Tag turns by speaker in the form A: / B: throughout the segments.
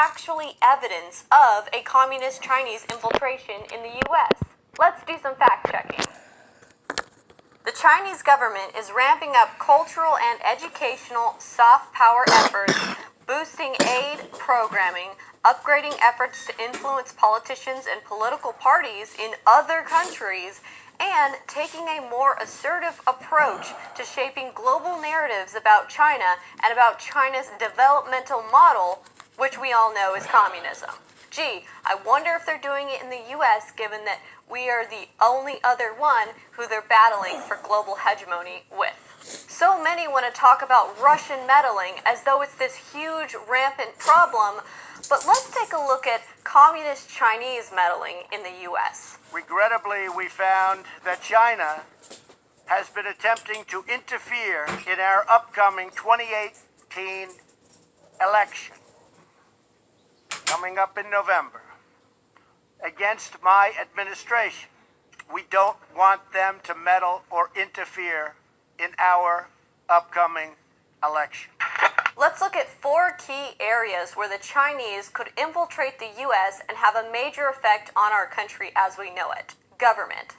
A: actually evidence of a communist Chinese infiltration in the US? Let's do some fact checking. The Chinese government is ramping up cultural and educational soft power efforts, boosting aid programming, upgrading efforts to influence politicians and political parties in other countries, and taking a more assertive approach to shaping global narratives about China and about China's developmental model, which we all know is communism. Gee, I wonder if they're doing it in the US, given that we are the only other one who they're battling for global hegemony with. So many want to talk about Russian meddling as though it's this huge, rampant problem, but let's take a look at communist Chinese meddling in the US.
B: Regrettably, we found that China has been attempting to interfere in our upcoming 2018 election, coming up in November, against my administration. We don't want them to meddle or interfere in our upcoming election.
A: Let's look at 4 key areas where the Chinese could infiltrate the US and have a major effect on our country as we know it. Government.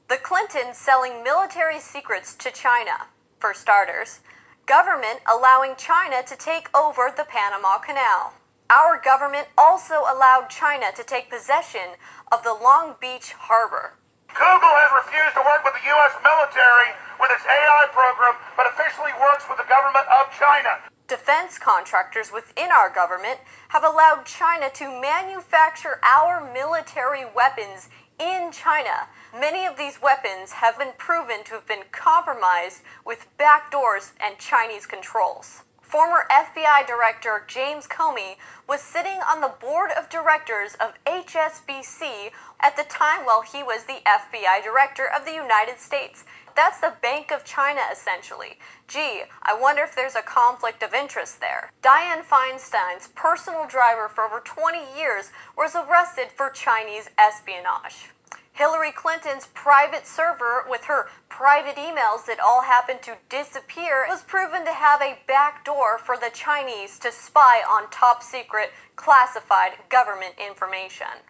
A: The Clintons selling military secrets to China, for starters. Government allowing China to take over the Panama Canal. Our government also allowed China to take possession of the Long Beach harbor.
C: Google has refused to work with the U.S. military with its AI program, but officially works with the government of China.
A: Defense contractors within our government have allowed China to manufacture our military weapons in China. Many of these weapons have been proven to have been compromised with backdoors and Chinese controls. Former FBI Director James Comey was sitting on the board of directors of HSBC at the time while he was the FBI Director of the United States. That's the Bank of China, essentially. Gee, I wonder if there's a conflict of interest there. Dianne Feinstein's personal driver for over 20 years was arrested for Chinese espionage. Hillary Clinton's private server with her private emails that all happened to disappear was proven to have a backdoor for the Chinese to spy on top secret, classified government information.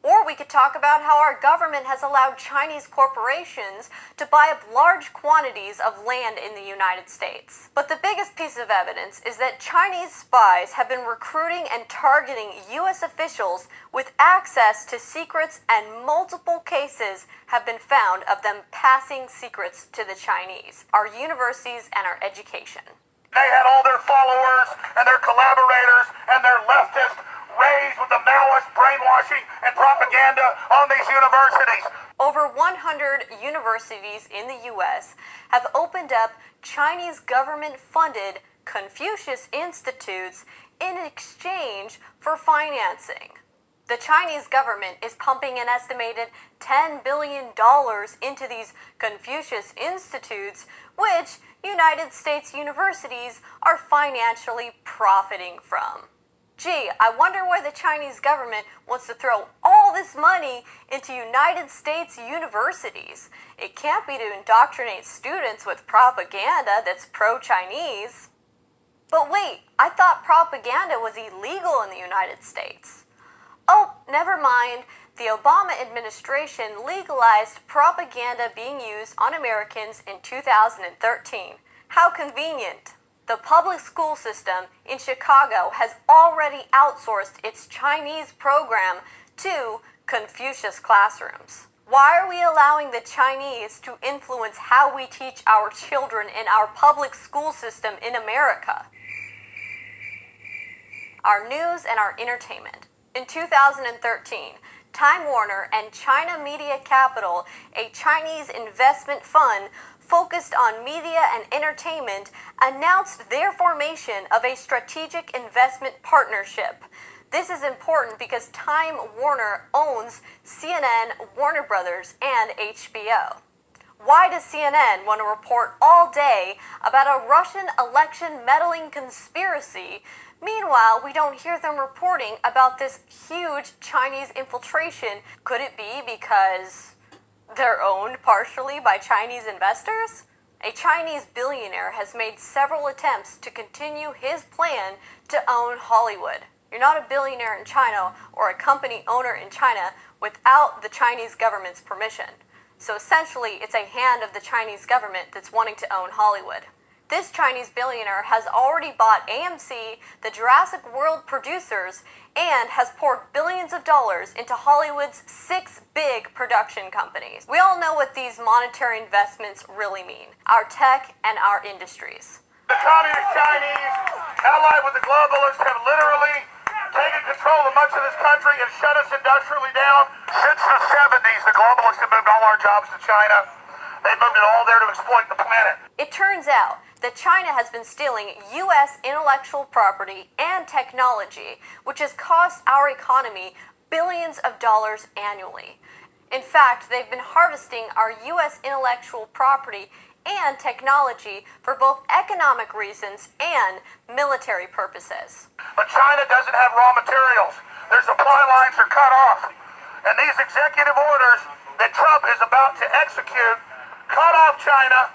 A: Or we could talk about how our government has allowed Chinese corporations to buy up large quantities of land in the United States. But the biggest piece of evidence is that Chinese spies have been recruiting and targeting U.S. officials with access to secrets, and multiple cases have been found of them passing secrets to the Chinese, our universities and our education.
C: They had all their followers and their collaborators and their leftists raised with the Maoist brainwashing and propaganda on these universities.
A: Over 100 universities in the U.S. have opened up Chinese government-funded Confucius Institutes in exchange for financing. The Chinese government is pumping an estimated $10 billion into these Confucius Institutes, which United States universities are financially profiting from. Gee, I wonder why the Chinese government wants to throw all this money into United States universities. It can't be to indoctrinate students with propaganda that's pro-Chinese. But wait, I thought propaganda was illegal in the United States. Oh, never mind. The Obama administration legalized propaganda being used on Americans in 2013. How convenient. The public school system in Chicago has already outsourced its Chinese program to Confucius classrooms. Why are we allowing the Chinese to influence how we teach our children in our public school system in America? Our news and our entertainment. In 2013, Time Warner and China Media Capital, a Chinese investment fund focused on media and entertainment, announced their formation of a strategic investment partnership. This is important because Time Warner owns CNN, Warner Brothers, and HBO. Why does CNN want to report all day about a Russian election meddling conspiracy? Meanwhile, we don't hear them reporting about this huge Chinese infiltration. Could it be because they're owned partially by Chinese investors? A Chinese billionaire has made several attempts to continue his plan to own Hollywood. You're not a billionaire in China or a company owner in China without the Chinese government's permission. So essentially, it's a hand of the Chinese government that's wanting to own Hollywood. This Chinese billionaire has already bought AMC, the Jurassic World producers, and has poured billions of dollars into Hollywood's 6 big production companies. We all know what these monetary investments really mean: our tech and our industries.
C: The communist Chinese, allied with the globalists, have literally taken control of much of this country and shut us industrially down. Since the 70s, the globalists have moved all our jobs to China. They've moved it all there to exploit the planet.
A: It turns out that China has been stealing U.S. intellectual property and technology, which has cost our economy billions of dollars annually. In fact, they've been harvesting our U.S. intellectual property and technology for both economic reasons and military purposes.
C: But China doesn't have raw materials. Their supply lines are cut off. And these executive orders that Trump is about to execute cut off China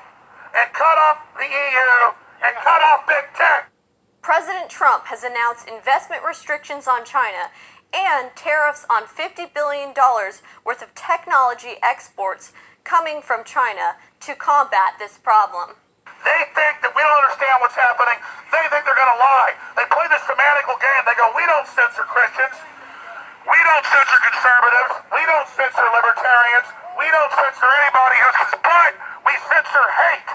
C: and cut off the EU and cut off big tech.
A: President Trump has announced investment restrictions on China and tariffs on $50 billion worth of technology exports coming from China to combat this problem.
C: They think that we don't understand what's happening. They think they're going to lie. They play this semantical game. They go, we don't censor Christians. We don't censor conservatives. We don't censor libertarians. We don't censor anybody else, but we censor hate.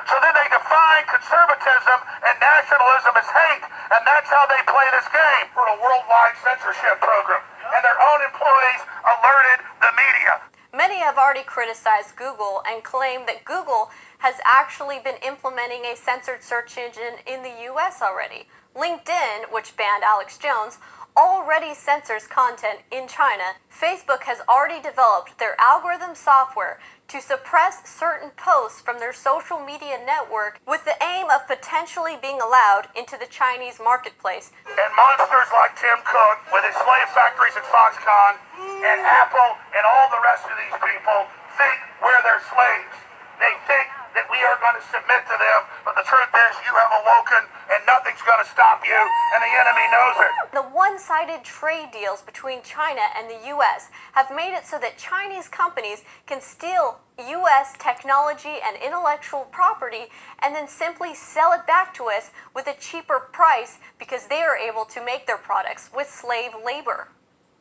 C: So then they define conservatism and nationalism as hate, and that's how they play this game for a worldwide censorship program. And their own employees alerted the media.
A: Many have already criticized Google and claim that Google has actually been implementing a censored search engine in the US already. LinkedIn, which banned Alex Jones, already censors content in China. Facebook has already developed their algorithm software to suppress certain posts from their social media network with the aim of potentially being allowed into the Chinese marketplace.
C: And monsters like Tim Cook with his slave factories at Foxconn and Apple and all the rest of these people think we're their slaves. They think that we are going to submit to them, but the truth is you have awoken and nothing's going to stop you, and the enemy knows it.
A: The one-sided trade deals between China and the U.S. have made it so that Chinese companies can steal U.S. technology and intellectual property and then simply sell it back to us with a cheaper price because they are able to make their products with slave labor.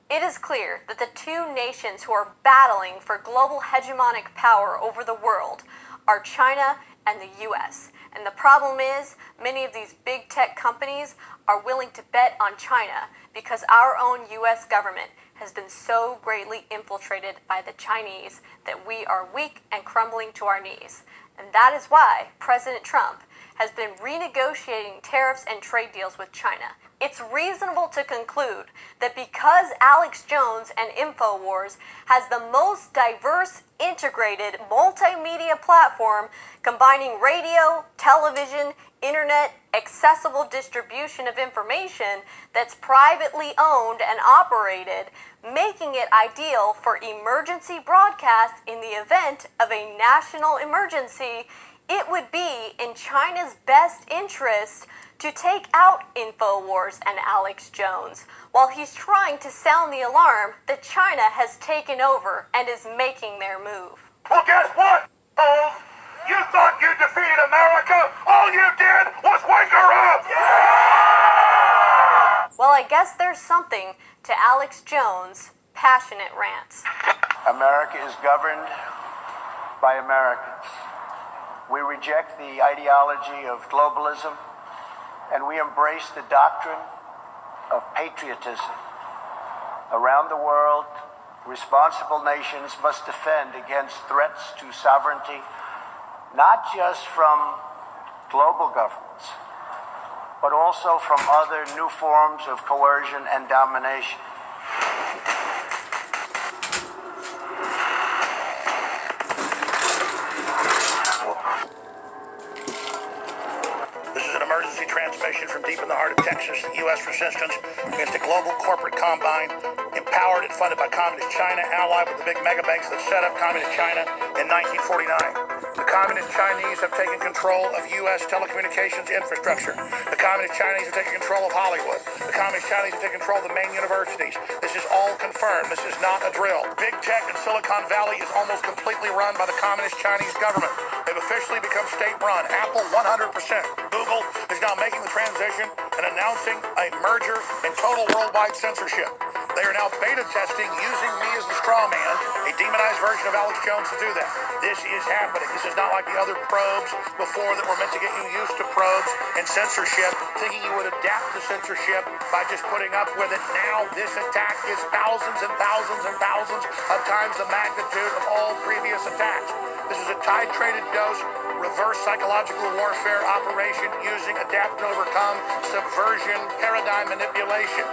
A: It is clear that the two nations who are battling for global hegemonic power over the world are China and the U.S. And the problem is, many of these big tech companies are willing to bet on China because our own U.S. government has been so greatly infiltrated by the Chinese that we are weak and crumbling to our knees. And that is why President Trump has been renegotiating tariffs and trade deals with China. It's reasonable to conclude that because Alex Jones and InfoWars has the most diverse, integrated, multimedia platform combining radio, television, internet, accessible distribution of information that's privately owned and operated, making it ideal for emergency broadcast in the event of a national emergency, it would be in China's best interest to take out InfoWars and Alex Jones while he's trying to sound the alarm that China has taken over and is making their move.
C: Well, guess what, fools? You thought you defeated America? All you did was wake her up!
A: Well, I guess there's something to Alex Jones' passionate rants.
B: America is governed by Americans. We reject the ideology of globalism, and we embrace the doctrine of patriotism. Around the world, responsible nations must defend against threats to sovereignty, not just from global governments, but also from other new forms of coercion and domination.
C: This is an emergency transmission from deep in the heart of Texas. U.S. resistance against a global corporate combine, empowered and funded by Communist China, allied with the big mega banks that set up Communist China in 1949. The Communist Chinese have taken control of U.S. telecommunications infrastructure. The Communist Chinese have taken control of Hollywood. The Communist Chinese have taken control of the main universities. This is all confirmed. This is not a drill. Big tech in Silicon Valley is almost completely run by the Communist Chinese government. They've officially become state-run. Apple, 100%. Google is now making the transition and announcing a merger and total worldwide censorship. They are now beta testing using me as the straw man, a demonized version of Alex Jones, to do that. This is happening. This is not like the other probes before that were meant to get you used to probes and censorship, thinking you would adapt to censorship by just putting up with it. Now this attack is thousands and thousands and thousands of times the magnitude of all previous attacks. This is a titrated dose, reverse psychological warfare operation using adapt to overcome subversion paradigm manipulation.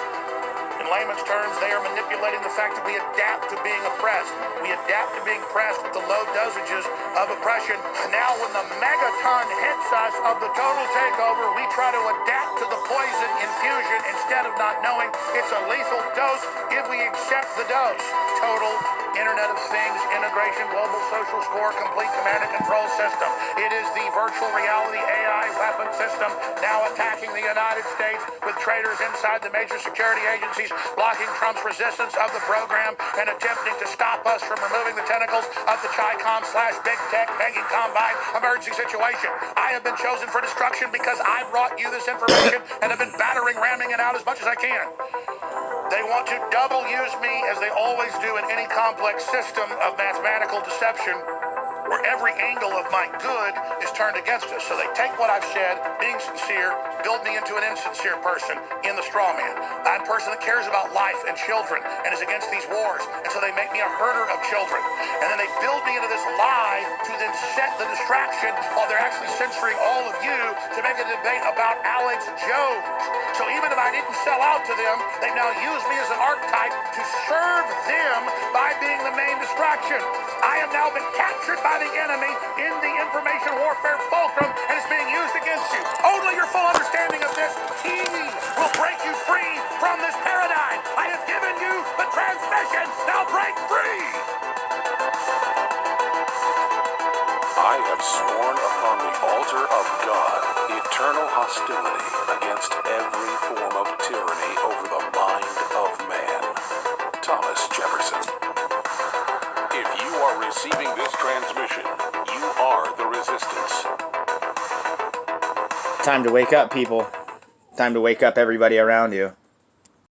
C: In layman's terms, they are manipulating the fact that we adapt to being oppressed. We adapt to being pressed with the low dosages of oppression. And now when the megaton hits us of the total takeover, we try to adapt to the poison infusion instead of not knowing it's a lethal dose if we accept the dose. Total Internet of Things integration, global social score, complete command and control system. It is the virtual reality AI weapon system now attacking the United States with traitors inside the major security agencies, blocking Trump's resistance of the program and attempting to stop us from removing the tentacles of the Chi-Com/Big Tech Banking Combine emergency situation. I have been chosen for destruction because I brought you this information and have been ramming it out as much as I can. They want to double use me, as they always do in any complex system of mathematical deception, where every angle of my good is turned against us. So they take what I've said, being sincere, build me into an insincere person in the straw man. I'm a person that cares about life and children and is against these wars. And so they make me a herder of children. And then they build me into this lie to then set the distraction while they're actually censoring all of you to make a debate about Alex Jones. So even if I didn't sell out to them, they now use me as an archetype to serve them by being the main distraction. I have now been captured by the enemy in the information warfare fulcrum, and it's being used against you. Only your full understanding of this team will break you free from this paradigm. I have given you the transmission. Now break free.
D: I have sworn upon the altar of God eternal hostility against every form of tyranny over the mind of man. Thomas Jefferson. If you are receiving this transmission, you are the resistance.
E: Time to wake up, people. Time to wake up everybody around you.